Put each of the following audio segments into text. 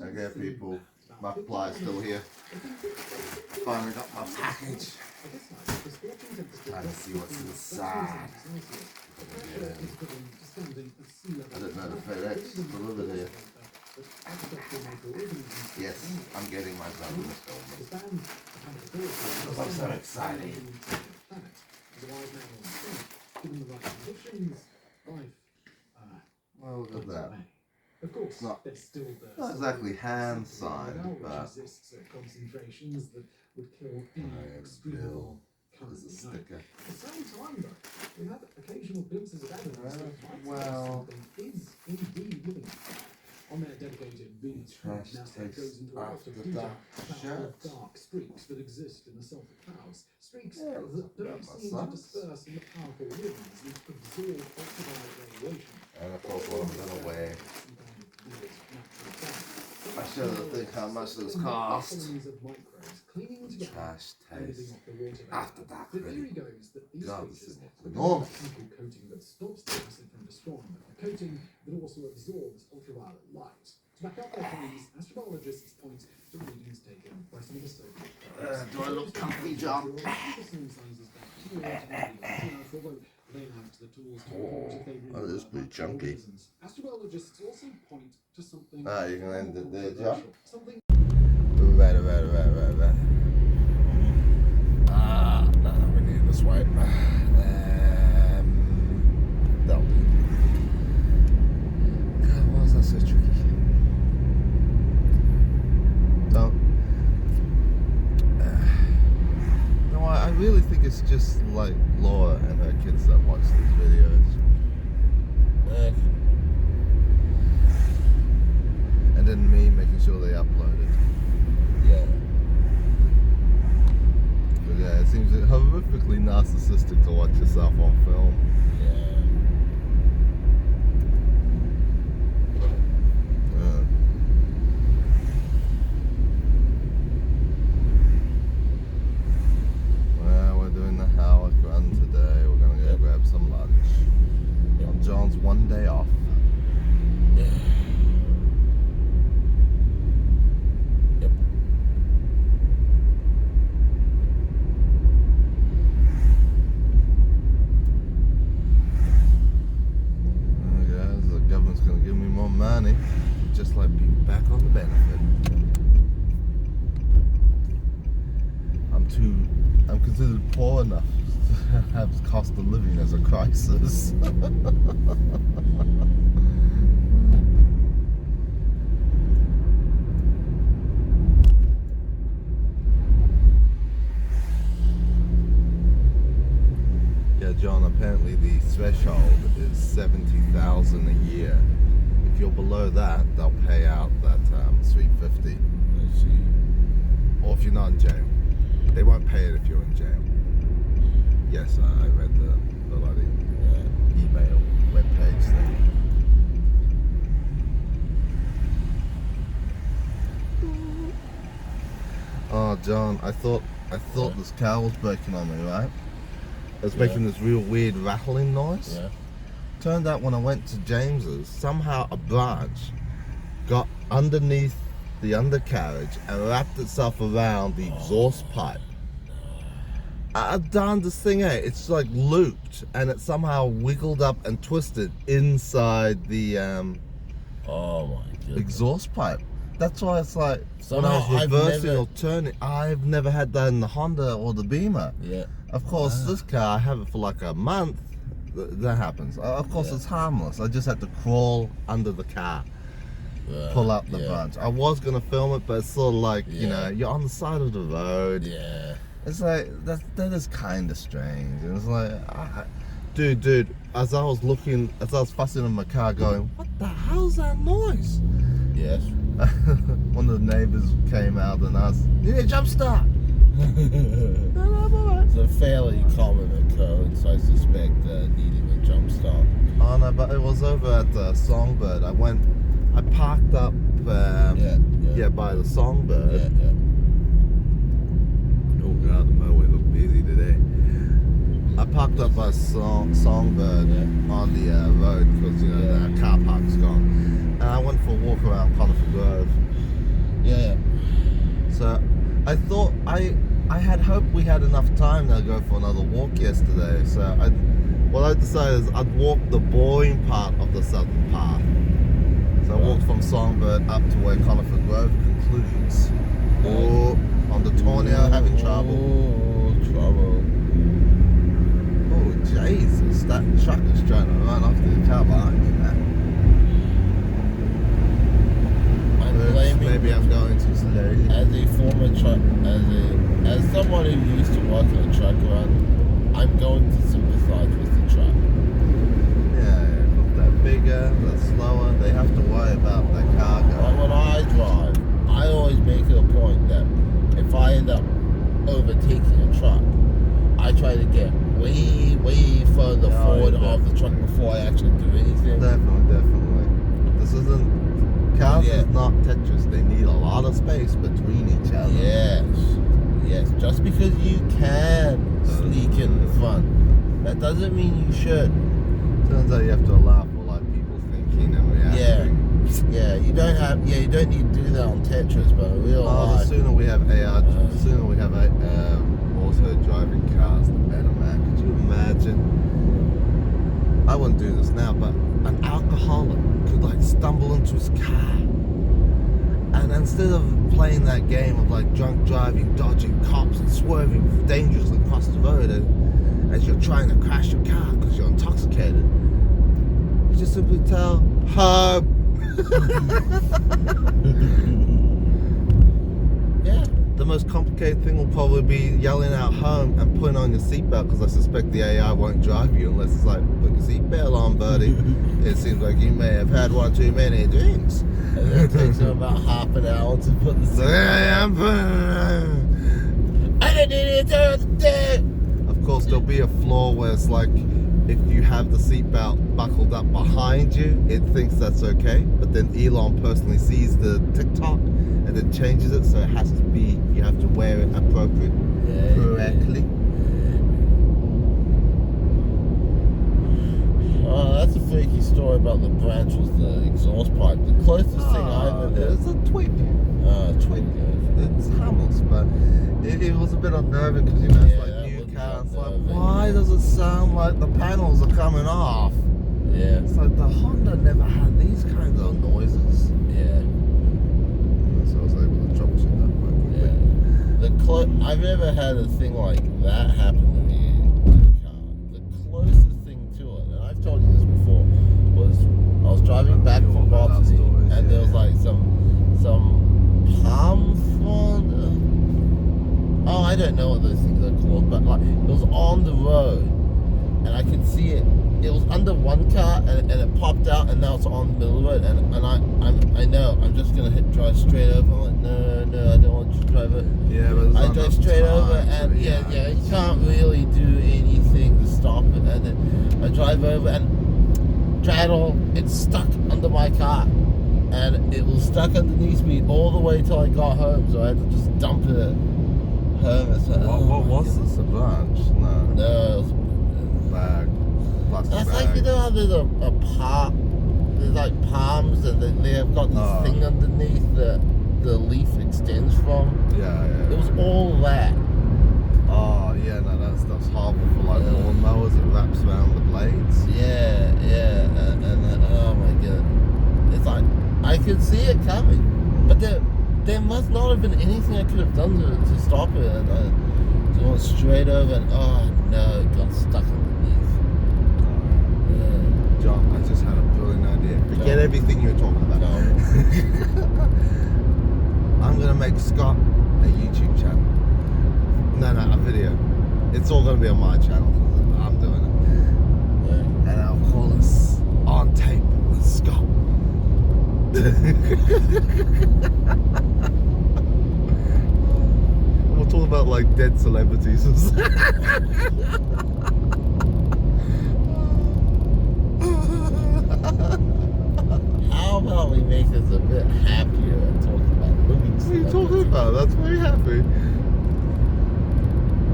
Okay, people, my reply's still here. Finally got my package. Trying to see what's inside. Yeah. I didn't know the FedEx delivered here. Yes, I'm getting my brother to film it. Because I'm so excited. Well, look at that. Of course, it's not not exactly hand signed, but concentrations that would kill any extreme there's a sticker. At the same time, though, we have occasional glimpses of evidence that Well, something is indeed living. On their dedicated beach, trash NASA goes tastes into a lot after of detail dark about shirt. the dark streaks that exist in the sulfur clouds. Streaks Yeah, that don't my seem to socks. disperse in the powerful winds that absorb ultraviolet radiation. And of course, what I'm gonna wear. I show the thing how much this cost. Trash taste after dark. The theory goes that these God, this creatures is have enormous. a chemical coating that stops the acid from destroying them, a coating that also absorbs ultraviolet light. To back up their claims, astrobiologists point to readings taken by some of the so-called do I look comfy, John? Oh, this is pretty chunky. Astrobiologists also point to something. Ah, you can end it there, John. Something. Right. No, we need this way. That'll do. God, why is that so tricky? Don't. No, I really think it's just like Laura and her kids that watch these videos. And then me making sure they upload it. Yeah. But yeah, it seems horrifically narcissistic to watch yourself on film. Well, we're doing the Howick run today. We're gonna go grab some lunch. On John's one day off. Money, just like being back on the benefit. I'm considered poor enough to have cost of living as a crisis. Yeah, John, apparently the threshold is 70,000 a year. If you're below that, they'll pay out that $350. Or if you're not in jail, they won't pay it if you're in jail. Yes, I read the bloody email webpage thing. Oh, John, I thought this car was breaking on me, right? It was making this real weird rattling noise. Yeah. Turned out when I went to James's, somehow a branch got underneath the undercarriage and wrapped itself around the exhaust pipe. I darned this thing out. It's like looped and it somehow wiggled up and twisted inside the Oh my goodness. exhaust pipe. That's why it's like Somehow when I was reversing or turning, I've never had that in the Honda or the Beamer. Yeah. Of course, this car, I have it for like a month. That happens. Of course, it's harmless. I just had to crawl under the car, pull up the branch. I was gonna film it, but it's sort of like you know, you're on the side of the road. Yeah. It's like that is kind of strange. And it's like, dude. As I was fussing in my car, going, what the hell's that noise? Yes. One of the neighbors came out and asked, "You need a jump start?" It's a fairly common occurrence, I suspect, needing a jump start. Oh no, but it was over at Songbird. I parked up by the Songbird. Yeah. Oh god, the motorway looked busy today. I parked up by Songbird on the road because the car park's gone. And I went for a walk around Conifer Grove. I thought I had hoped we had enough time to go for another walk yesterday. So what I decided is I'd walk the boring part of the southern path. So I walked from Songbird up to where Conifer Grove concludes. Oh, on the Tornado having trouble. Oh, trouble. Oh, Jesus, that truck is trying to run off the car behind me, man. I'm blaming. Maybe I'm going too slowly. As a former truck, as someone who used to work in a truck run, I'm going to sympathize with the truck. Yeah, they're bigger, they're slower, they have to worry about their cargo. Like when I drive, I always make it a point that if I end up overtaking a truck, I try to get way further forward of the truck before I actually do anything. Definitely. This isn't, cars is not Tetris. They need a lot of space between each other. Yes. Just because you can sneak in front, that doesn't mean you should. Turns out you have to allow for like people thinking and reacting. Yeah, you don't need to do that on Tetris, but in real life. The sooner we have auto driving cars, the better, man. Could you imagine? I wouldn't do this now, but an alcoholic could like stumble into his car, and instead of playing that game of like drunk driving, dodging cops and swerving dangerously across the road as you're trying to crash your car because you're intoxicated, you just simply tell home. Yeah. The most complicated thing will probably be yelling out home and putting on your seatbelt, because I suspect the AI won't drive you unless it's like, put your seatbelt on, buddy. It seems like you may have had one too many drinks. And then it takes them about half an hour to put the seatbelt on. I didn't need it the other day. Of course, there'll be a flaw where it's like, if you have the seatbelt buckled up behind you, it thinks that's okay. But then Elon personally sees the TikTok and then changes it, so it has to be, you have to wear it correctly. Oh, that's a freaky story about the branch was the exhaust pipe. The closest thing I ever did. It's a twig. Twig. It's harmless, but it was a bit unnerving because, you know, it's like new car. It's like, why does it sound like the panels are coming off? Yeah. It's like the Honda never had these kinds of noises. Yeah. So I was able to troubleshoot that quite quickly. Yeah. I've never had a thing like that happen to me in a car. The closest thing to it, and I've told you this before, was I was driving back from Botany, and there was like some palm frond. Oh, I don't know what those things are called, but like it was on the road, and I could see it. It was under one car, and it popped out, and now it's on the middle of the road, and I know I'm just gonna drive straight over. I'm like, no, I don't want to drive it. Yeah, but I drive straight over, and yeah, you can't really do anything to stop it, and then I drive over, and straddle, it's stuck under my car, and it was stuck underneath me all the way till I got home, so I had to just dump it home. What was this? A branch? No. No, it was Bag. Plastic that's bag. like, you know how there's a palm, there's like palms, and they have got this thing underneath that the leaf extends from. Yeah. It was all that. Oh, yeah, no, that stuff's horrible for like lawnmowers. It wraps around the blades. Yeah, and oh my god. It's like, I could see it coming, but there must not have been anything I could have done to stop it, and I just went straight over, and oh no, it got stuck underneath. Yeah. John, I just had a brilliant idea. Forget everything you were talking about. No. I'm gonna make Scott a YouTube channel. No, a video. It's all gonna be on my channel because I'm doing it. Yeah. And I'll call us On Tape with Scott. We'll talk about like dead celebrities and stuff. How about we make this a bit happier and talk about movies? What are you talking about? That's very happy.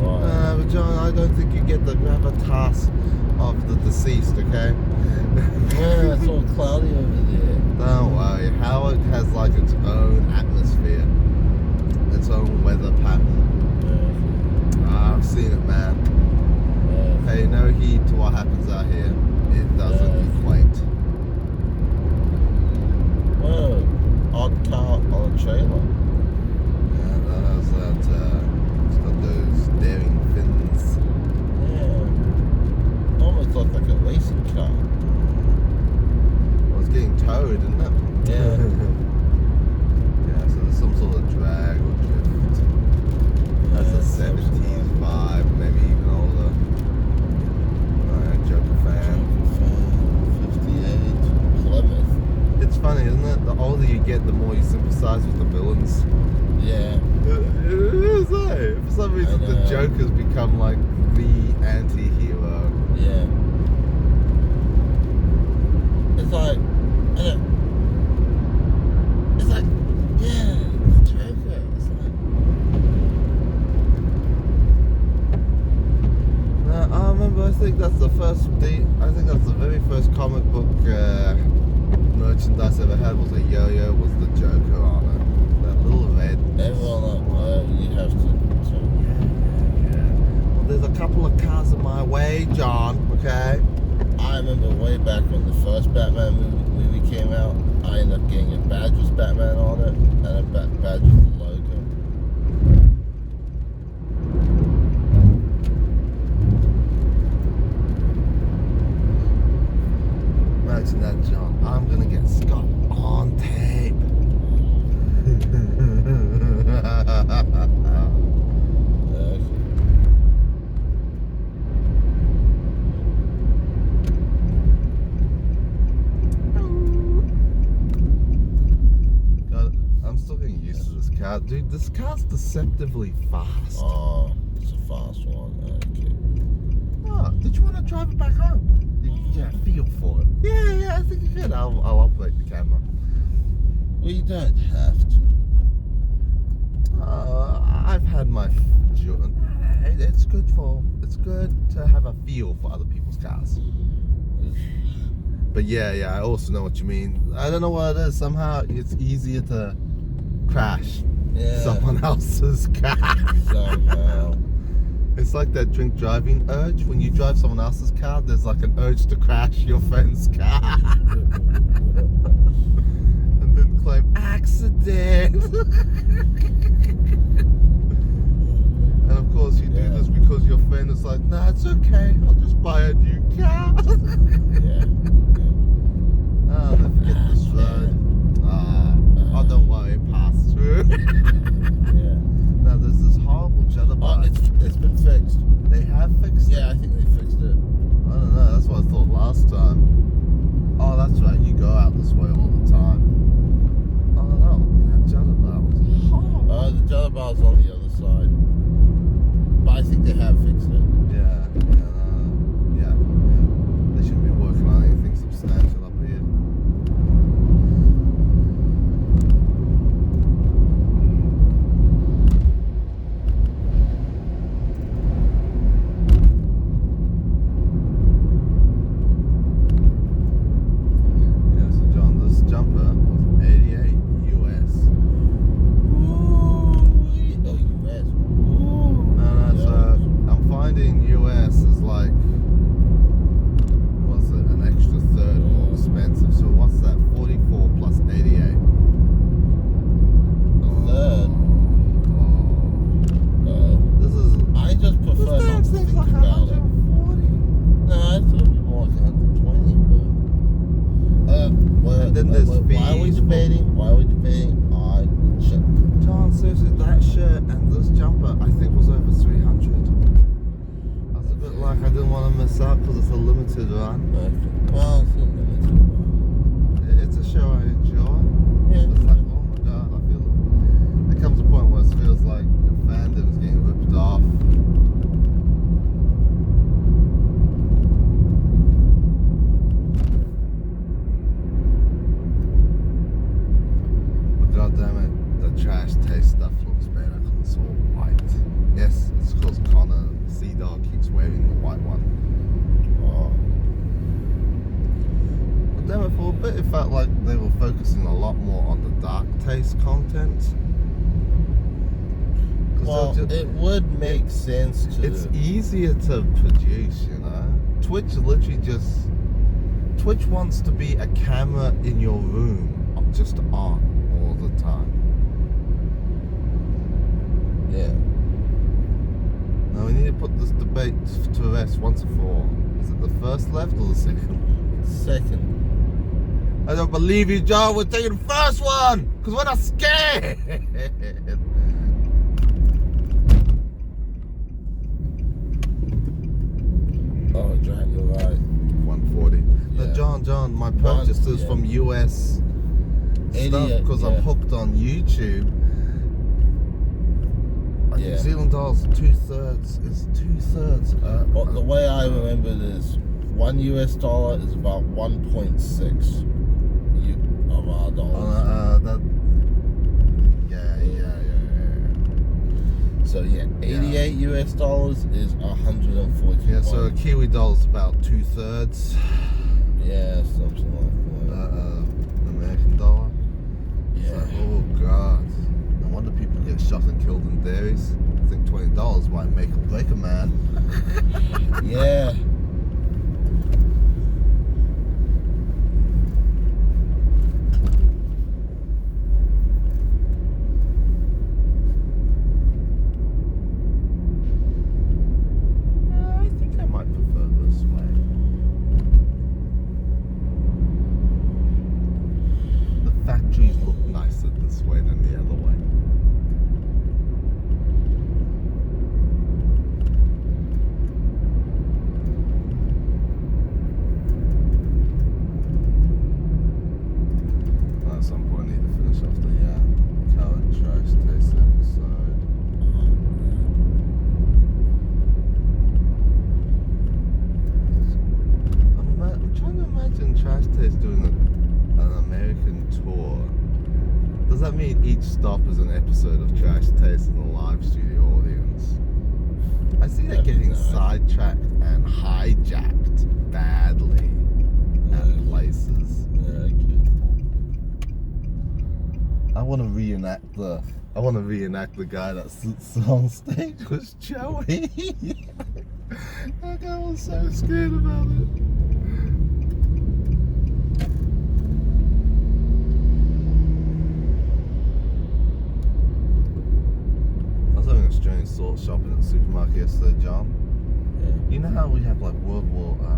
But John, I don't think you get the gravitas of the deceased, okay? Yeah, it's all cloudy over there. Don't worry, Howick has like its own atmosphere, its its own weather pattern. I've seen it, man. Pay no heed to what happens out here. It doesn't equate. Whoa, odd car on a trailer. Yeah, that has that. It's got those daring fins. Yeah. Almost looks like a racing car. Well, it's getting towed, isn't it? Yeah. Yeah, so there's some sort of drag or drift. That's a 70s vibe, maybe even older. Alright, Joker fan. 58. Plymouth. It's funny, isn't it? The older you get, the more you sympathize with the villains. Yeah. It is, eh? For some reason, the Joker's become like the anti-hero. Yeah. It's like, yeah, the Joker. It's like, I remember. I think that's the very first comic book merchandise I ever had was a yo-yo with the Joker on it. That little red. everyone like, well, you have to. Yeah. Well, there's a couple of cars in my way, John. Okay. I remember way back when the first Batman movie came out, I ended up getting a badge with Batman on it and a badge with the logo. Imagine that, John. I'm gonna get Scott on tape. God, I'm still getting used to this car. Dude, this car's deceptively fast. Oh, it's a fast one. Okay. Oh, did you want to drive it back home? You get a feel for it. Yeah, I think you could. I'll operate the camera. Well, you don't have to. I've had my. It's good to have a feel for other people's cars. But yeah, I also know what you mean. I don't know what it is. Somehow it's easier to crash someone else's car. Somehow. It's like that drink driving urge. When you drive someone else's car, there's like an urge to crash your friend's car. And then claim accident. And of course you do this because your friend is like, nah, it's okay, I'll just buy a new car. Oh, they forget this road. Oh, don't worry, pass through. Now there's this horrible jitterbug. It's been fixed. They have fixed it? Yeah, I think they fixed it. I don't know, that's what I thought last time. Oh, that's right, you go out this way all the time. Oh no, that jitterbug was horrible. The jitterbar's on the other side. But I think they have fixed it. Yeah. They shouldn't be working on anything substantial up here. Yeah, so John, this jumper was 88 US. So I'm finding US is like, what's it, an extra third more expensive. So what's that? 44 plus 88. Third. This is. I just prefer This not to seems think like about it. 140. No, I thought it'd be more like 120, but And then there's why are we fees. debating? I check. John, seriously, that shirt and this jumper I think was over 300. I was a bit like I didn't want to miss out because it's a limited run. Well, it's a limited one. It's a show I enjoy. Yeah. It's like, oh my god, I feel there comes a point where it feels like your fandom is getting ripped off. But god damn it, the trash taste stuff looks better because it's all white. Yes, it's because Connor Sea Dog keeps wearing the white one. Oh. But damn it, for a bit it felt like they were focusing a lot more on the dark taste content. Well, it would make sense to. It's easier to produce, you know. Twitch wants to be a camera in your room, just on all the time. Yeah. Now we need to put this debate to rest once and for all. Is it the first left or the second? Second. I don't believe you, John. We're taking the first one because we're not scared. Oh, Jack, you're right. 140. Yeah. Now, John, my purchase is from US stuff because I'm hooked on YouTube. New Zealand dollars, 2/3. It's 2/3. Well, the way I remember it is $1 US is about 1.6 of our dollars. Yeah. So yeah, 88 US dollars is 140. Yeah, so a Kiwi dollar's about 2/3. Yeah, something like that. American dollar. Yeah. It's like, oh God. No wonder people get shot and killed in dairies. I think $20 might make or break a man. Yeah. I think I might prefer this way. The factories look nicer this way than the other way. At some point, I need to finish off the current trash taste episode. I'm trying to imagine Trash Taste doing an American tour. Does that mean each stop is an episode of Trash Taste in a live studio audience? I see that getting sidetracked and hijacked badly at places. Yeah, okay. I want to reenact the guy that sits on stage was Joey. That guy was so scared about it. I was having a strange thought shopping at the supermarket yesterday, John. Yeah. You know how we have like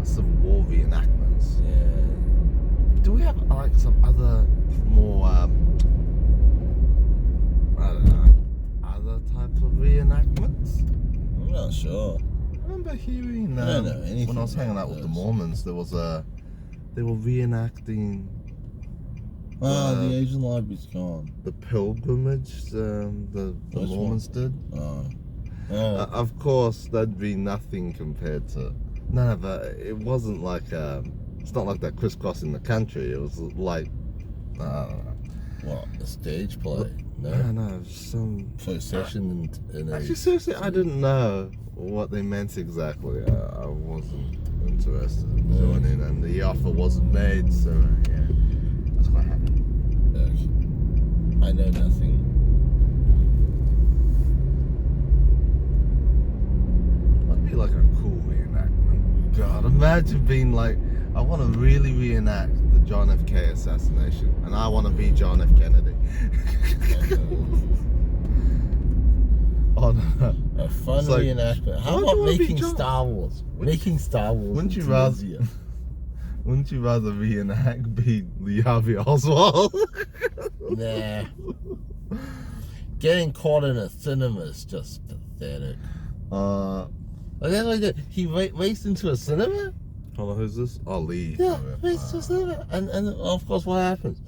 Civil War reenactments? Yeah. Do we have like some other more I don't know, other types of reenactments? I'm not sure. I remember hearing I don't know anything when I was hanging out with the Mormons, they were reenacting The Asian library's gone. the pilgrimage the Which Mormons did. Oh. Of course, that'd be nothing compared to. No, but it wasn't like it's not like that crisscrossing the country. It was like I don't know. What? A stage play? No, some Procession in a. Actually, seriously, I didn't know what they meant exactly. I wasn't interested in joining, and the offer wasn't made, so yeah, that's quite happy. I know nothing. That'd be like a cool reenactment. God, imagine being like, I want to really reenact the John F. K. assassination, and I want to be John F. Kennedy. Oh, no. A fun like, reenactment. How why do about you wanna be making John? Star Wars? Making Star Wars. Wouldn't you rather reenact be Lee Harvey Oswald? Nah. Getting caught in a cinema is just pathetic. He raced into a cinema? Hold on, who's this? Oh, Lee. Yeah, raced into a cinema. And of course, what happens?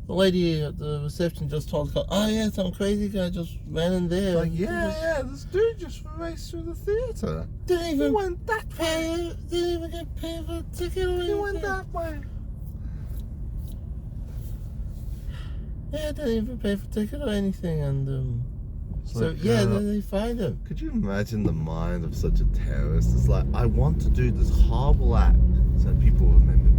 The lady at the reception just told her, oh yeah, some crazy guy just ran in there. Like, this dude just raced through the theater. Didn't even He went that way. Didn't even get paid for a ticket or anything. He went that way. Yeah, didn't even pay for a ticket or anything, and Like, then they find him. Could you imagine the mind of such a terrorist? It's like, I want to do this horrible act so that people remember me.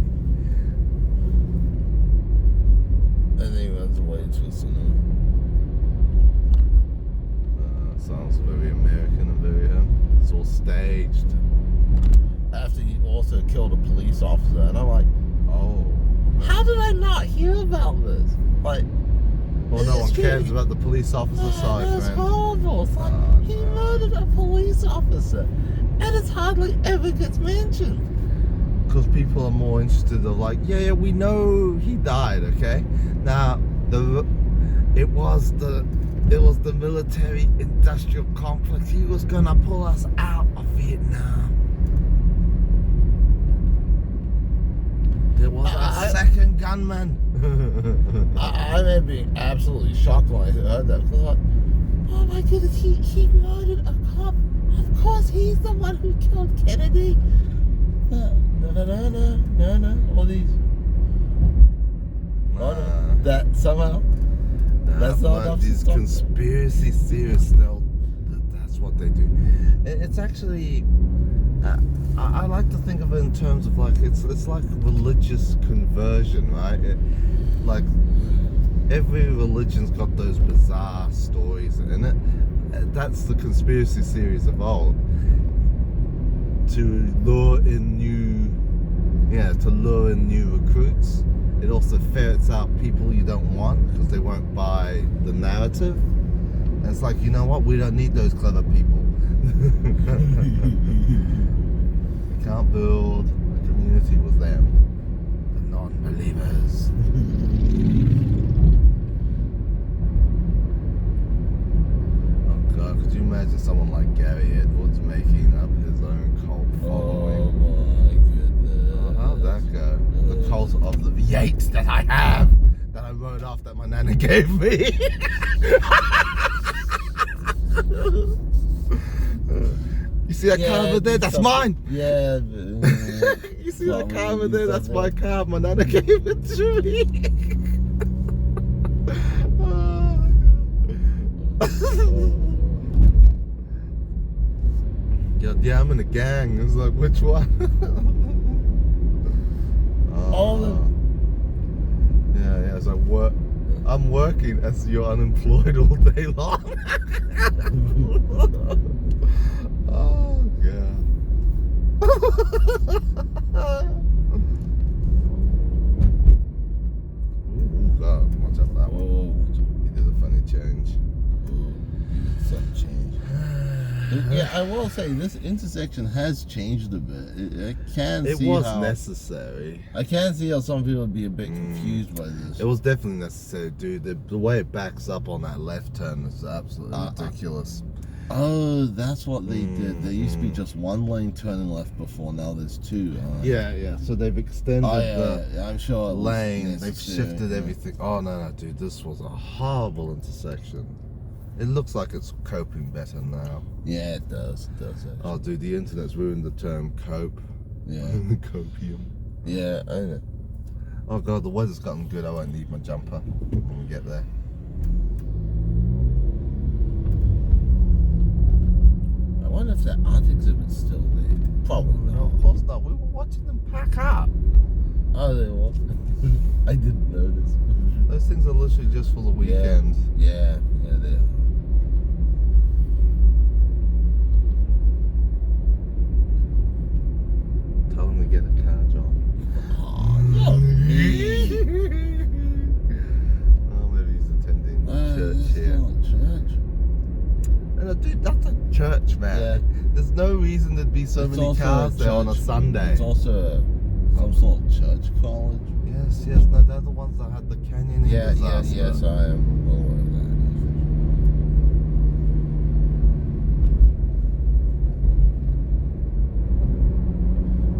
And then he runs away to a cinema. Sounds staged. After he also killed a police officer, and I'm like, Oh. how did I not hear about this? Like, Well, no one it's cares true. about the police officer side, That's friend. horrible. It's like, Oh, he no. murdered a police officer, and it hardly ever gets mentioned. Because people are more interested of like, yeah, we know he died, okay? Now, it was the military industrial complex. He was gonna pull us out of Vietnam. There was a second gunman. I remember being absolutely shocked when I heard that. Because I'm like, oh my goodness, he murdered a cop. Of course, he's the one who killed Kennedy. No. All these. Oh, no. That somehow. That's not enough to these stop conspiracy theorists, that's what they do. It's actually, I like to think of it in terms of like, it's like religious conversion, right? Like, every religion's got those bizarre stories in it. That's the conspiracy theories of old. To lure in new recruits. It also ferrets out people you don't want because they won't buy the narrative. And it's like, you know what? We don't need those clever people. We can't build a community with them. The non-believers. Oh God, could you imagine someone like Gary Edwards making up his own cult following? Oh my goodness. How'd that go? The cult of the Yates that I have, that I wrote off that my nana gave me. You see that car over there? That's mine. Yeah. You see that car over there? That's my car. My nana gave it to me. Yeah, I'm in a gang. It's like, which one? Yeah, as I'm working as you're unemployed all day long. Oh God. Ooh, God, watch out for that one. He did a funny change. Some change. Yeah, I will say this intersection has changed a bit. It was necessary. I can see how some people would be a bit confused by this. It was definitely necessary, dude. The way it backs up on that left turn is absolutely ridiculous. Oh, that's what they did. There used to be just one lane turning left before. Now there's two. Yeah. So they've extended I'm sure lane. They've shifted everything. Oh no, dude. This was a horrible intersection. It looks like it's coping better now. Yeah, it does. It does. Actually. Oh, dude, the internet's ruined the term cope. Yeah. Copium. Yeah, I know. Oh God, the weather's gotten good. I won't need my jumper when we get there. I wonder if that art exhibit's still there. Probably No, not. of course not. We were watching them pack up. Oh, they were. I didn't notice. Those things are literally just for the weekend. Yeah, they are. Tell them to get a car, John. Oh, no. Oh, maybe he's attending church here. Church. And dude, that's a church, man. Yeah. There's no reason there'd be so many cars there on a Sunday. It's also some sort of church college. Yes, no, they're the ones that had the canyoning disaster. Yes, I am aware of that.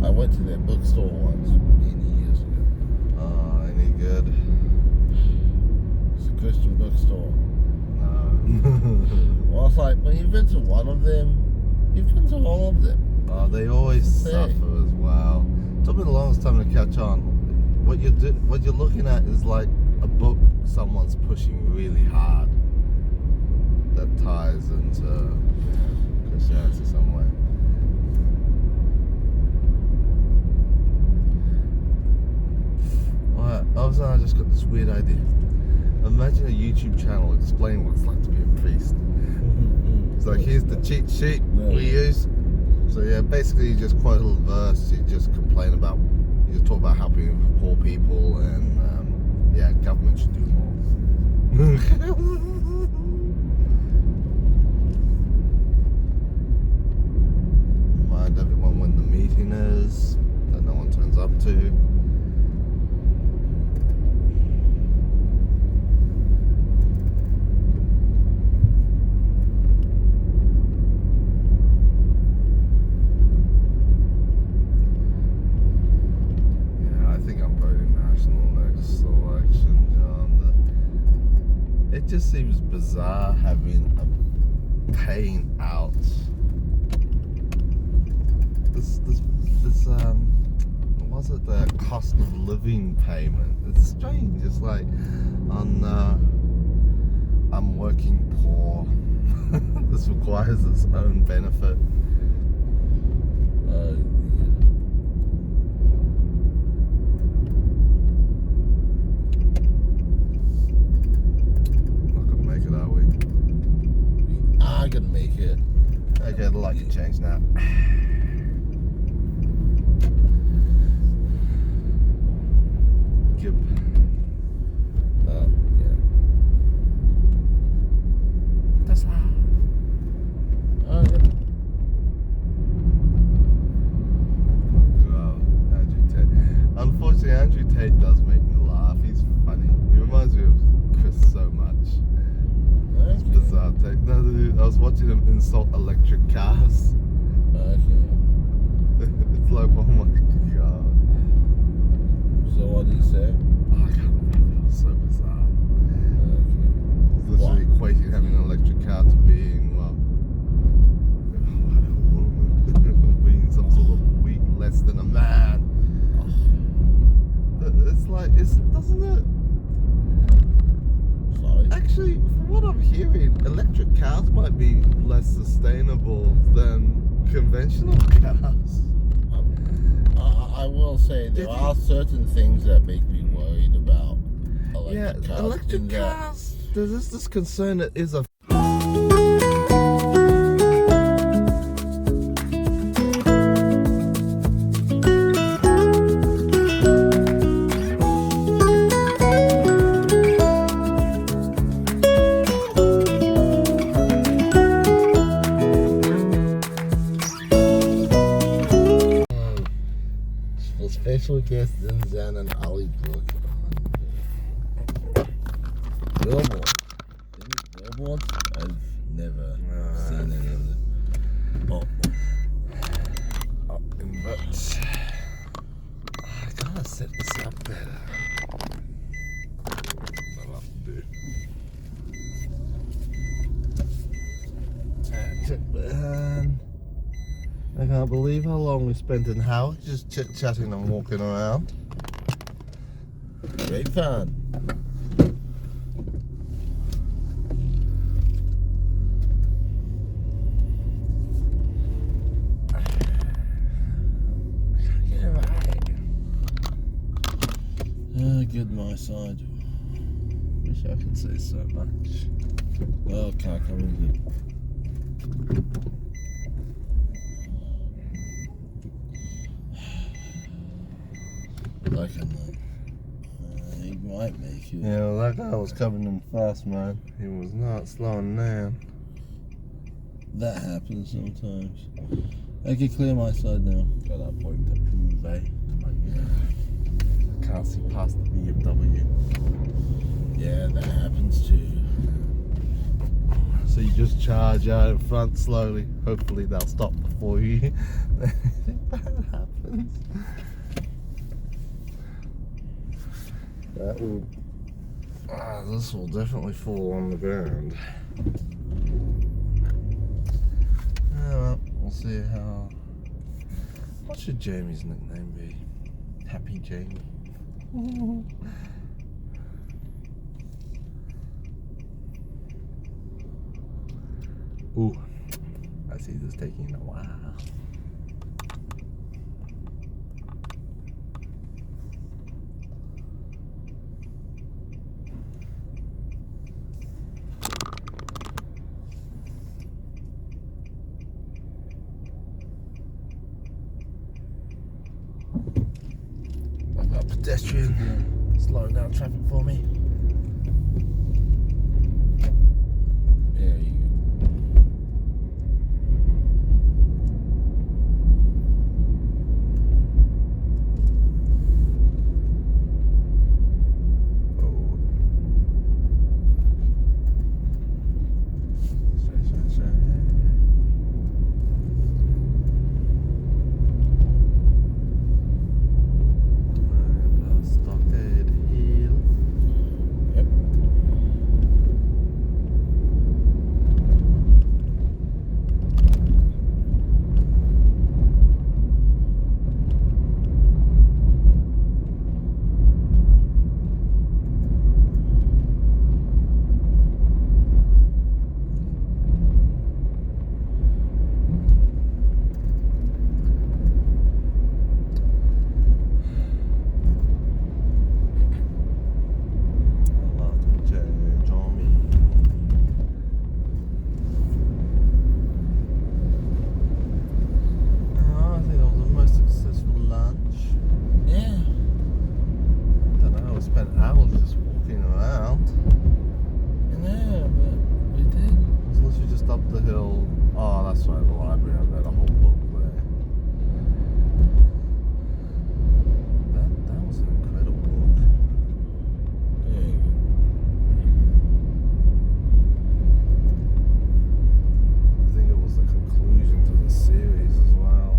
I went to their bookstore once many years ago. Oh, any good? It's a Christian bookstore. No. Well, it's like, when you've been to one of them, you've been to all of them. Oh, they always suffer as well. It took me the longest time to catch on. What you're looking at is like a book someone's pushing really hard that ties into Christianity some way. Alright, all of a sudden I just got this weird idea. Imagine a YouTube channel explaining what it's like to be a priest. It's like, here's the cheat sheet we use. So yeah, basically you just quote a little verse, you just complain about, you just talk about helping poor people, and yeah, government should do more. Remind everyone when the meeting is, that no one turns up to. It just seems bizarre having paying out this what was it, the cost of living payment. It's strange. It's like on I'm working poor. This requires its own benefit. I can make it. Okay, the light can change now. Gib. Oh, yeah. That's how. Oh, yeah. Oh, Andrew Tate. Unfortunately, Andrew Tate does make me laugh. He's funny. He reminds me of Chris so much. That's Bizarre take. No, I was watching him insult electric cars. okay. It's like, oh my god. So what do you say? Oh, I can't remember. It was so bizarre. It's literally equating having an electric car to being, well, being some sort of weak less than a man. It's like, doesn't it? Sorry. Actually, from what I'm hearing, electric cars might be less sustainable than conventional cars. I will say there are certain things that make me worried about electric cars. Electric cars. There's this concern that is a. Special guest Zinzan and Ali Brook on Billboard. Billboard? I've never seen any of them. But I gotta set this up better. I'll have to do. Man, I can't believe how long we spent in Howick just chit-chatting and walking around. Great fun. Get it right. Good my side. Wish I could say so much. Well, can't come in. I can he might make it. Yeah, well, that guy was coming in fast, man. He was not slowing down. That happens sometimes. I can clear my side now. Got that point to prove, eh? I can't see past the BMW. Yeah, that happens too. So you just charge out in front slowly. Hopefully they'll stop before you. That happens. That will. This will definitely fall on the ground. Well, we'll see how. What should Jamie's nickname be? Happy Jamie. Ooh, I see this taking a while. pedestrian slowing down traffic for me. There you go. Stockade Hill. Yep. A lot to change on me. I think that was the most successful lunch. Yeah. I don't know, we spent hours just walking around. Yeah, but we did. It's literally just up the hill. Oh, that's right, the library. I've read a whole book there. That was an incredible book. There you go. I think it was the conclusion to the series as well.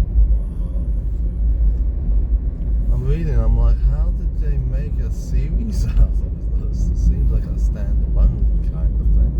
I'm reading, I'm like, how did they make a series out of this? It seems like a standalone kind of thing.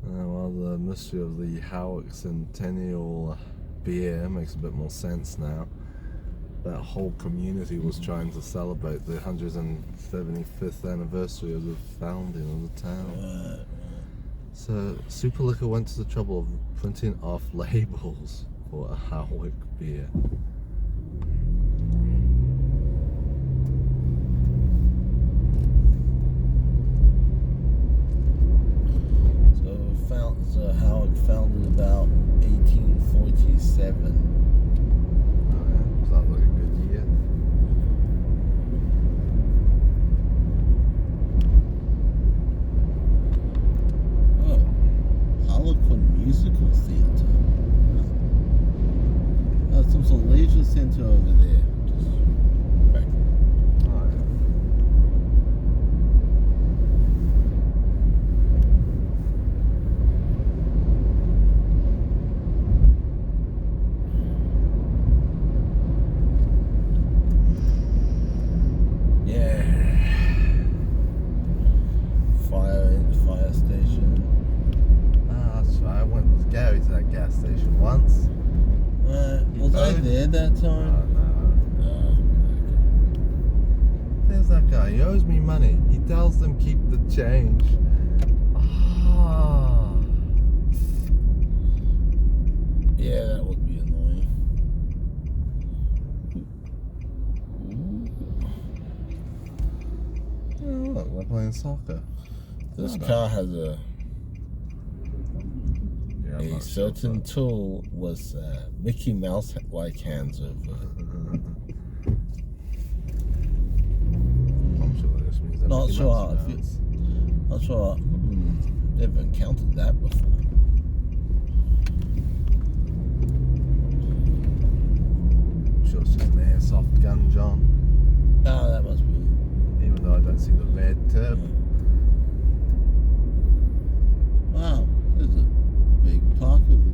Well, the mystery of the Howick Centennial beer makes a bit more sense now. That whole community was trying to celebrate the 175th anniversary of the founding of the town. So Super Liquor went to the trouble of printing off labels for a Howick beer. So Howick founded about 1847. Oh yeah, sounds like a good year. Oh, Harlequin Musical Theatre. Some sort of leisure centre over there. Just back. Oh yeah. Fire station. Ah, that's right. I went with Gary to that gas station once. Was I there that Oh time? no. There's that guy. He owes me money. He tells them keep the change. Ah. Yeah, that would be annoying. Oh, look, we're playing soccer. This Oh, car has a Yeah, I'm not certain sure, tool with Mickey Mouse like hands over. I'm sure that just means that Not Mickey sure Mouse how it fans. Not sure. Never encountered that before. I'm sure it's just an airsoft gun, John. Oh, that must be. Even though I don't see the red tip. Wow, there's a big park over there.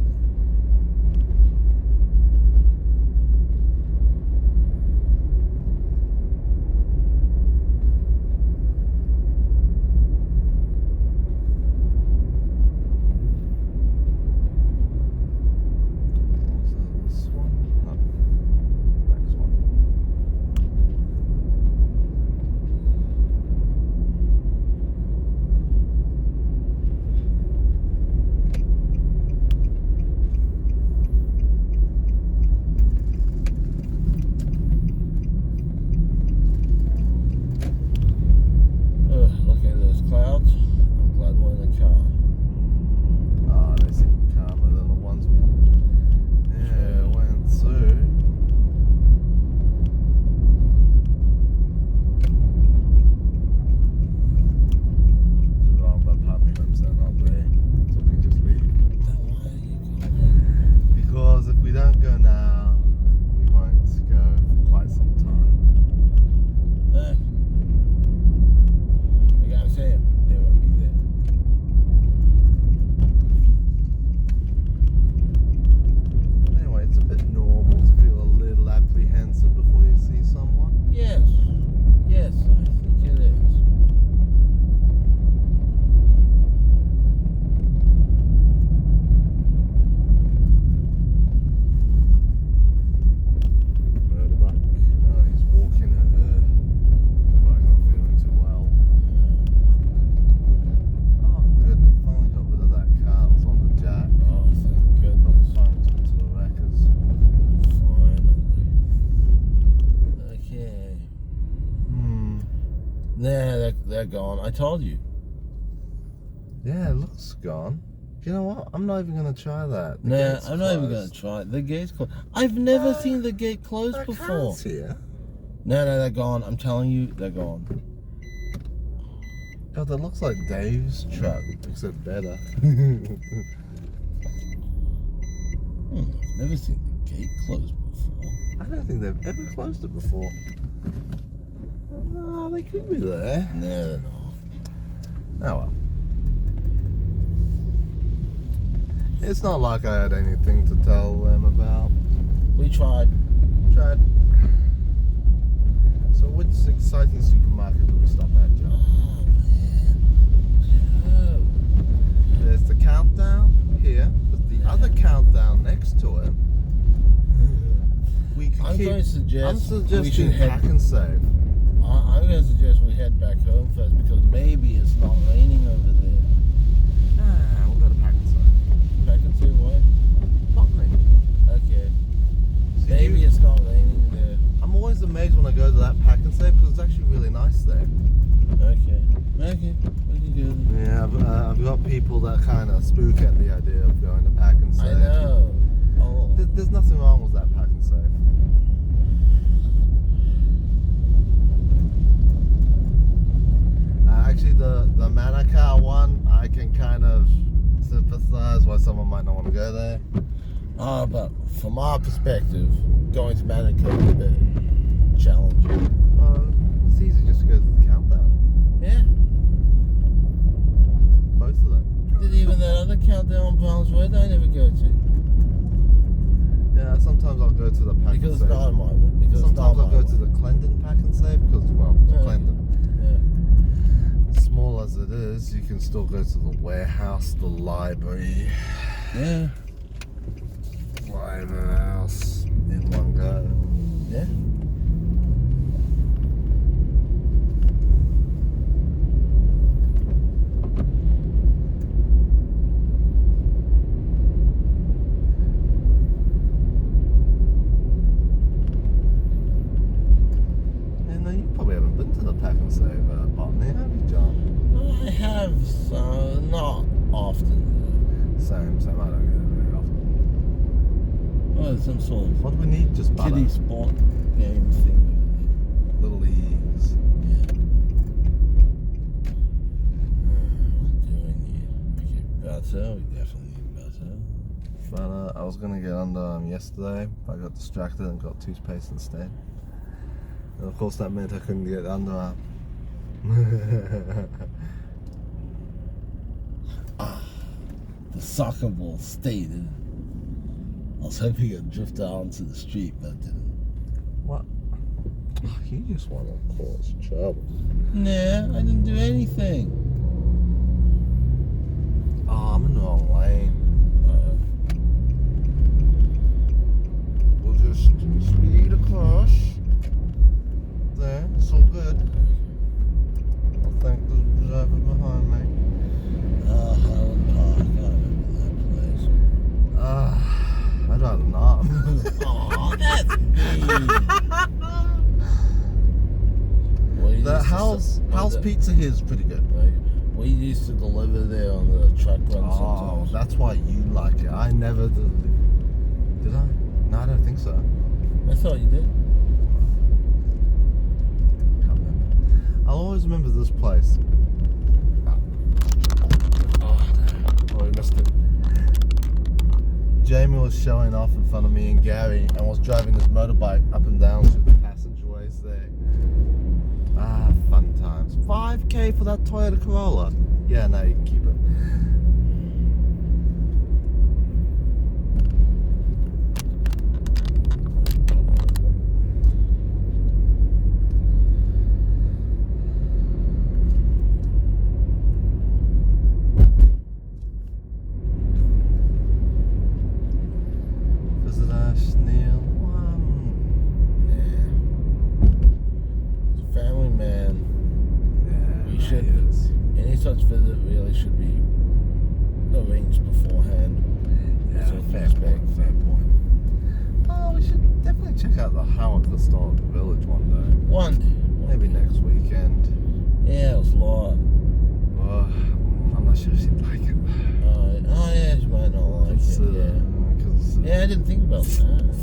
they're gone. I told you. Yeah, it looks gone. You know what? I'm not even gonna try that. The Nah, gate's I'm not even gonna closed. try it. The gate's closed. I've never seen the gate closed I before. can't see it. No, they're gone. I'm telling you, they're gone. God, that looks like Dave's truck, except better. I've never seen the gate closed before. I don't think they've ever closed it before. Oh, they could be there. No, they're not. Oh well. It's not like I had anything to tell them about. We tried. So which exciting supermarket do we stop at, John? Oh, man. There's the Countdown here. There's the other Countdown next to it. We could I'm keep, going to suggest I'm we suggesting should head. Pack and Save. I'm going to suggest we head back home first because maybe it's not raining over there. We'll go to Pack and Save. Back and say what? Botany. Okay. See, Maybe it's not raining there. I'm always amazed when I go to that Pack and Save because it's actually really nice there. Okay. Okay. We can do that. Yeah, I've got people that kind of spook at the idea of going to Pack and Save. I know. Oh. There's nothing wrong with that Pack and Save. Actually, the Manukau one, I can kind of sympathize why someone might not want to go there. But from our perspective, going to Manukau is a bit challenging. It's easy just to go to the Countdown. Yeah. Both of them. Did even that other Countdown on Browns Road I never go to. Yeah, sometimes I'll go to the Pack Because and it's Save. not my one. Because it's Sometimes not I'll my go to one. the Clendon Pack and Save because, well, it's Yeah. Clendon. Yeah. Small as it is, you can still go to the warehouse, the library, Yeah. house in one go. Yeah. Yeah, no, you probably haven't been to the Pack and Save Botany, have you, John? I have, not often. Same. I don't go there very often. Oh, some sort of What do we need? Just butter. kiddie sport game thing. Little leagues. Yeah. What doing here? Okay, butter. We definitely need butter. But I was gonna get under yesterday. I got distracted and got toothpaste instead. And of course that meant I couldn't get under. The soccer ball stayed in. I was hoping it'd drift out onto the street, but it didn't. What? You just want to cause trouble. Nah, I didn't do anything. Oh, I'm in the wrong lane. We'll just speed across. There, it's all good. I'll thank the driver behind me. Highland Park, I remember that place. I'd rather not. Oh, that's mean. The house pizza here is pretty good. We used to deliver there on the truck run Oh, sometimes. that's why you like it. I never did. Did I? No, I don't think so. I thought you did. Can't remember. I'll always remember this place. Oh, we missed it. Jamie was showing off in front of me and Gary and was driving his motorbike up and down through the passageways there. Fun times. 5K for that Toyota Corolla. Yeah, no, you can keep it. Visit Ashneil. Family man. Yeah, We should. it is. Any such visit really should be arranged beforehand. Yeah, So fair respect. point, fair point. Oh, we should definitely check out the Howick Historic Village one day. One day. Maybe next weekend. Yeah, it was Laura. I'm not sure she'd like it. Oh yeah, she might not like it. Yeah, I didn't think about that.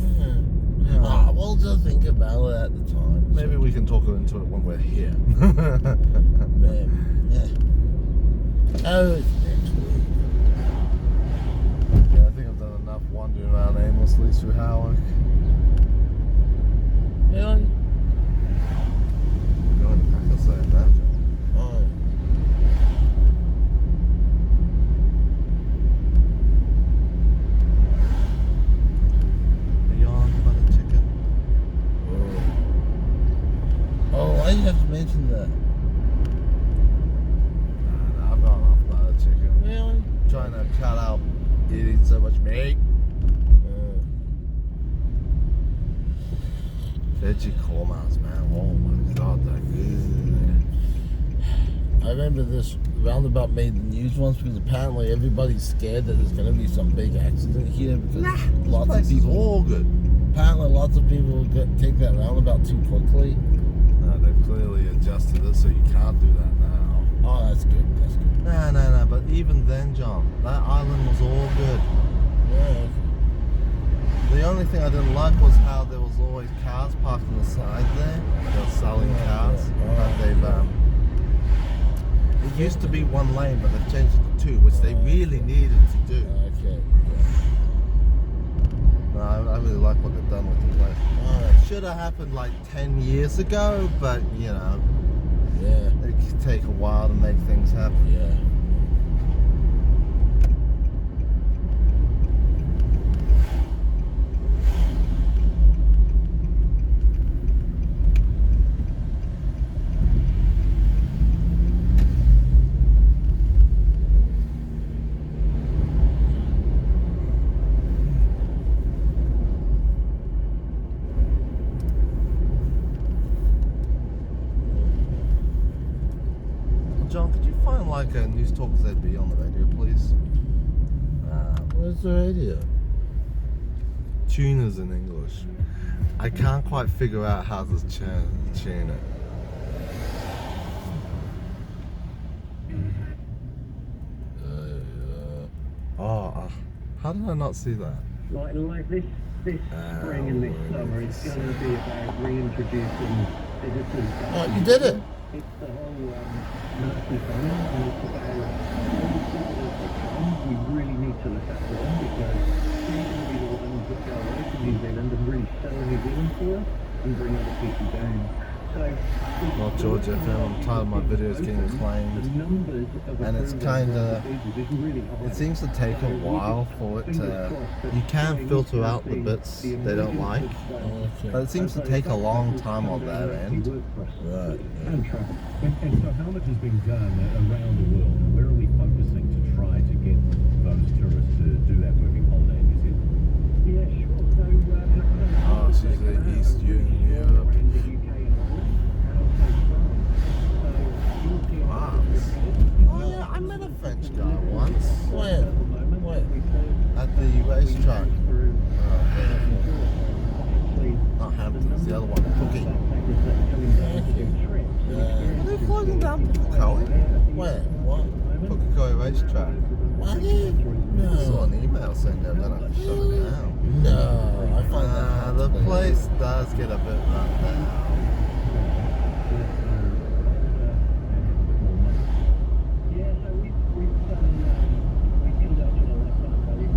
Yeah. We'll just think about it at the time. Maybe we can talk her into it when we're here. Maybe. Yeah. Oh, it's next week. Yeah, I think I've done enough wandering around aimlessly through Howick. Really? Going to pack us saying that. Oh. Beyond butter chicken. Oh, I have to mention that. Nah, I've gone off butter chicken. Really? Trying to cut out eating so much meat. Veggie kormas, man. Oh my god, they're good. I remember this roundabout made the news once because apparently everybody's scared that there's going to be some big accident here because lots of people. All good. Apparently, lots of people take that roundabout too quickly. No, they've clearly adjusted it so you can't do that now. Oh, that's good. That's good. No. But even then, John, that island was all good. Yeah. The only thing I didn't like was how there was always cars parked on the side there. They were selling cars. But they've it used to be one lane, but they've changed it to two, which they really needed to do. Okay. No, I really like what they've done with the place. It should have happened like 10 years ago, but you know, Yeah. it could take a while to make things happen. Yeah. John, could you find like a News Talk ZB on the radio, please? Where's the radio? Tuners in English. I can't quite figure out how to tune it. How did I not see that? Like this spring and this summer, it's going to be about reintroducing visitors. Oh, you did it. It's the whole Nazi fund, and it's about all the visitors that come. We really need to look after them because they're going to be the ones that go away to New Zealand and really sell New Zealand for us and bring other people down. So, Well, George FM, I'm tired of my videos getting acclaimed. And it's kind of, it seems to take a while for it to, you can filter out the bits they don't like, but it seems to take a long time on their end. Right. And so how much has been done around the world? Where are we focusing to try to get those tourists to do that working holiday in New Zealand? Yeah, sure. So, Oh, it's usually East Europe. Oh yeah, I met a French guy once. When? At the racetrack. Not Hamptons, the other one, Pookie. Are they closing down Pukekohe? Where? What? Pukekohe racetrack. What? I saw No. an email saying they're gonna shut it down. No. I find that. The place does get a bit run down. Yeah, so we've conducted a very study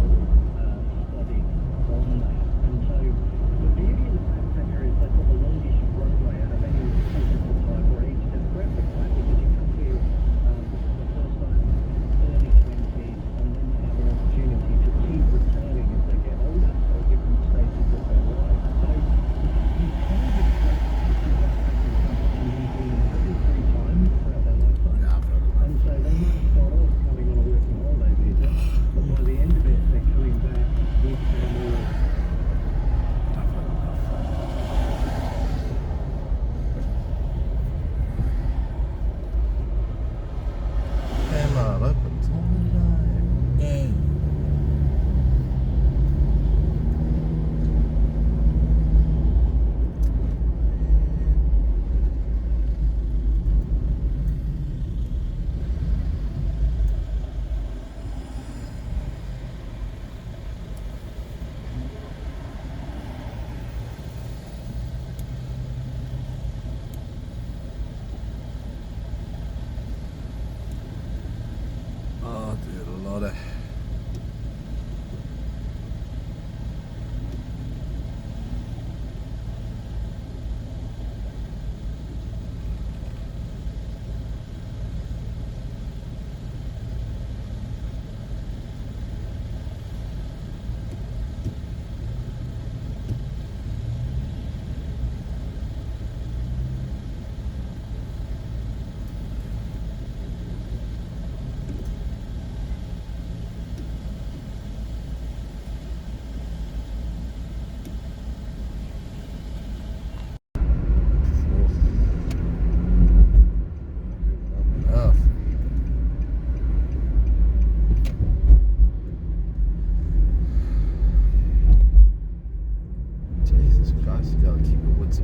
on that. And so the beauty of the Back Centre is they've got the longest runway out of any physical type or age demographic type because you come here the first time early 20s and then they have an opportunity to keep returning as they get older or different stages of their life. So you kind of expect to see that happen in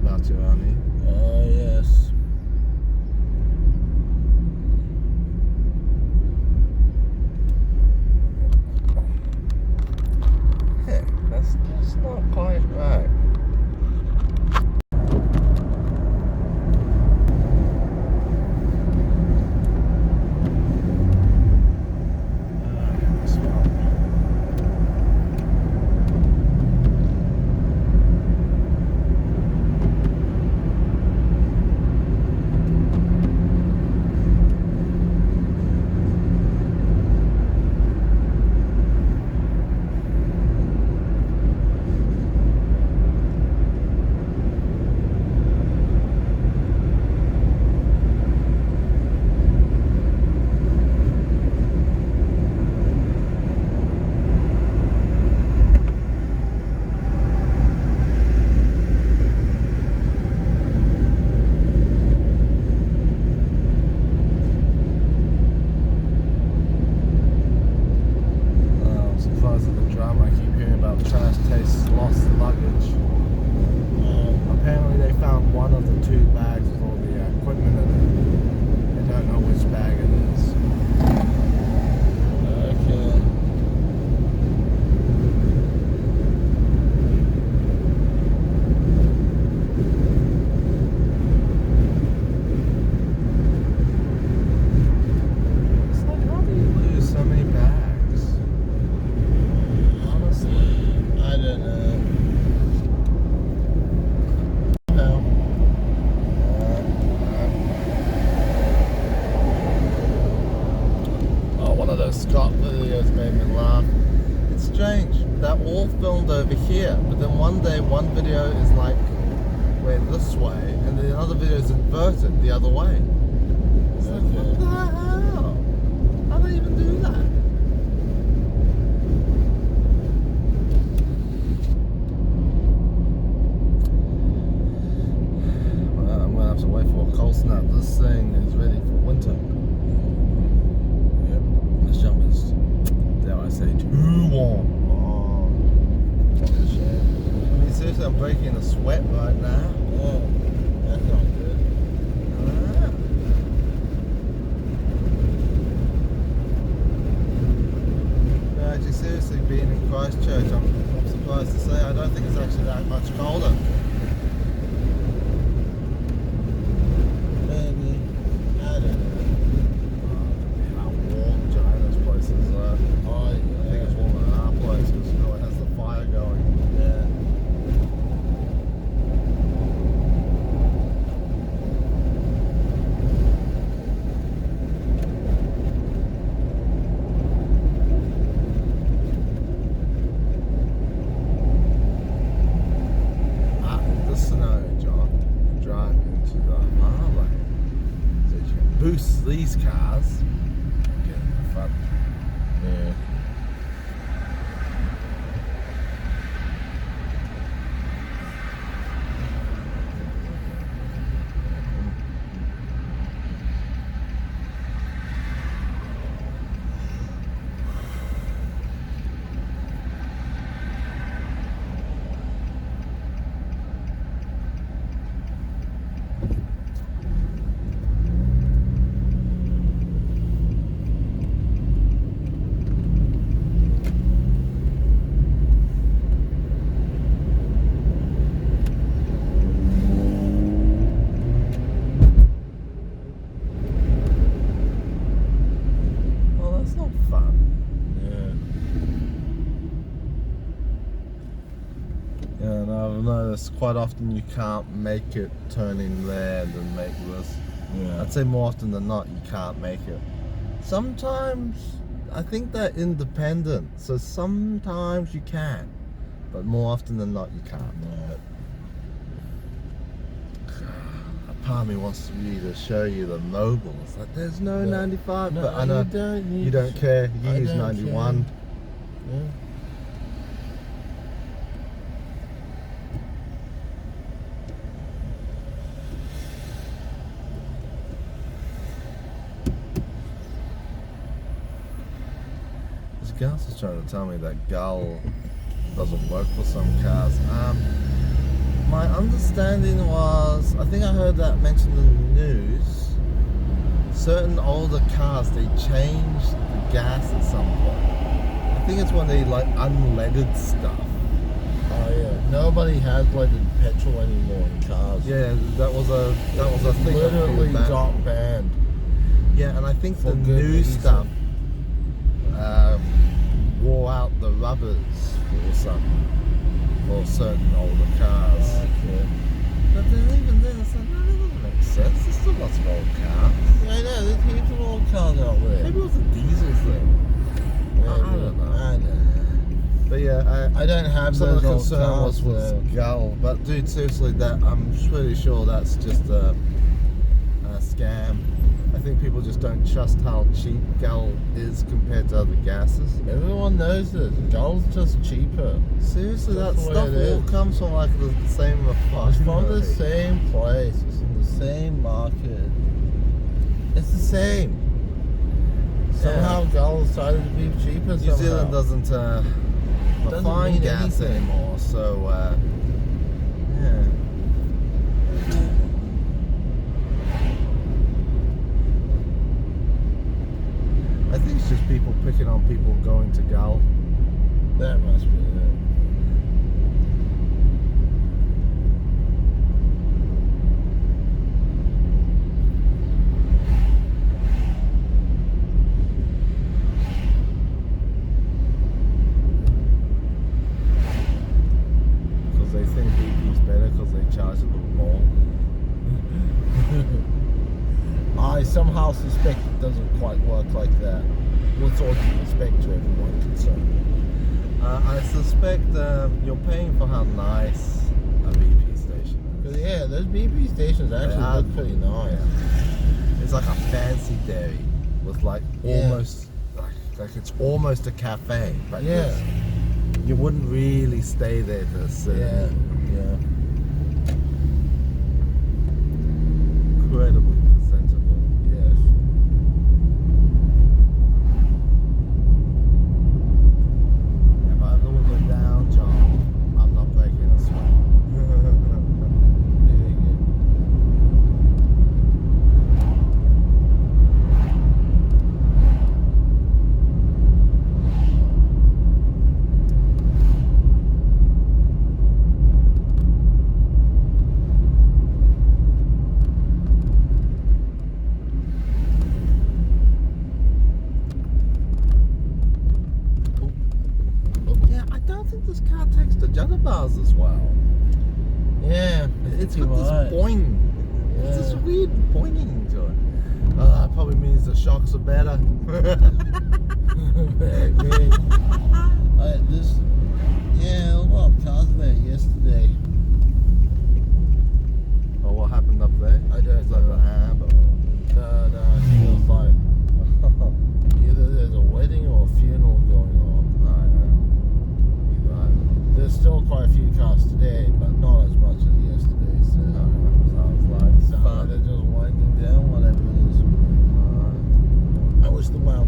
about your army. Oh, yes. Hey, that's not quite right. I'm surprised at the drama I keep hearing about trash tastes lost luggage. Apparently they found one of the 2 bags with all the equipment in it. They don't know which bag it is. Okay. It's like, how do you lose so many bags? Honestly. I don't know. No. Oh, one of those Scott videos made me laugh. It's strange. They're all filmed over here, but then one day one video is like way this way, and then another video is inverted the other way. It's like, what the hell? How do they even do that? Well, I'm gonna have to wait for a cold snap. This thing is ready for winter. Yep. This jumper's, dare I say, too warm. Oh, what a shame. I mean, seriously, I'm breaking a sweat right now. Oh, that's not good. Ah. No, actually, seriously, being in Christchurch, I'm surprised to say I don't think it's actually that much colder. Maybe. I don't know. How warm China's places are. Oh, I think it's warmer than our place because you know it has the fire going. yeah. In this scenario, John, you drive into the harbour. So you can boost these cars and get in the front. Yeah. Well, that's not fun. Yeah. Yeah, and I've noticed quite often you can't make it turning there and then make this. Yeah. I'd say more often than not you can't make it. Sometimes I think they're independent, so sometimes you can, but more often than not you can't. Yeah. A part of me wants me to show you the mobiles. Like there's no No. 95, No, but I know you don't need you don't to- care. You I use don't 91. care. Yeah. This gas is trying to tell me that gull doesn't work for some cars. My understanding was, I think I heard that mentioned in the news, certain older cars, they changed the gas at some point. I think it's when they like unleaded stuff. Oh yeah, nobody has leaded petrol anymore in cars. Yeah, that was a thing. a few Literally back. got banned. Yeah, and I think For the good new reason. stuff wore out the rubbers for certain older cars. Okay. But then even then, it's like, no, that doesn't make sense. There's still lots of old cars. Yeah, I know, there's heaps of old cars out there. Maybe it was a diesel thing. Yeah, I don't know. I don't know. But yeah, I don't have some of those the old concern cars. was gull. But dude, seriously, that I'm pretty sure that's just a scam. I think people just don't trust how cheap gull is compared to other gases. Everyone knows this. Gull's just cheaper. Seriously, that That's the way stuff it all is. comes from like the same refinery. It's from the same place. It's in the same market. It's the same. Somehow Gull decided to be cheaper. New Zealand doesn't refine mean gas anything. anymore, so yeah. I think it's just people picking on people going to Gull. That must be it. Because they think BP's better because they charge a little more. I somehow suspect it doesn't quite work like that. With all due respect to everyone concerned. I suspect you're paying for how nice a BP station is. Because yeah, those BP stations actually are- look pretty nice. It's like a fancy dairy with like Yeah. almost like it's almost a cafe, but Yeah. you wouldn't really stay there to sit. Yeah, yeah. Incredibly presentable. Yes. If I have the window down, John, I'm not breaking a sweat. Very good. Yeah, I don't think this car takes the judder bars as well. Yeah, It's too got this right. boing. It's this Yeah. weird boinging to it. That probably means the shocks are better. Maybe. Yeah, a lot of cars there yesterday. Oh, what happened up there? I don't It's like know. the amp. No, it feels like either there's a wedding or a funeral going on. There's still quite a few cars today, but not as much as yesterday. So Sounds like sounds like they're just winding down, whatever it is. I wish them well.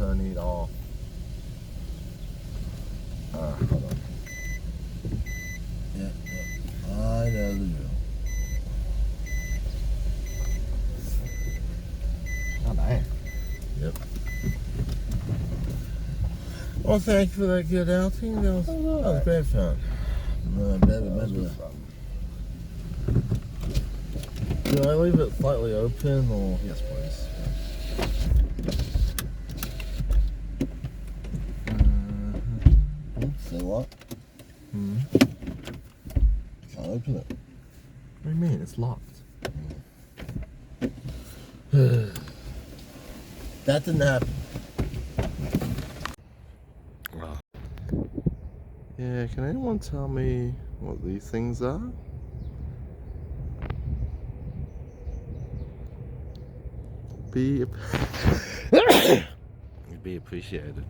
turn it off. Hold on. Yeah, I know the drill. Oh, no. Yep. Well, thank you for that good outing. That was great fun. Do I leave it slightly open or? Yes, please. Say what? Hmm. Can't open it. What do you mean? It's locked. That didn't happen. Yeah, can anyone tell me what these things are? Be appreciated.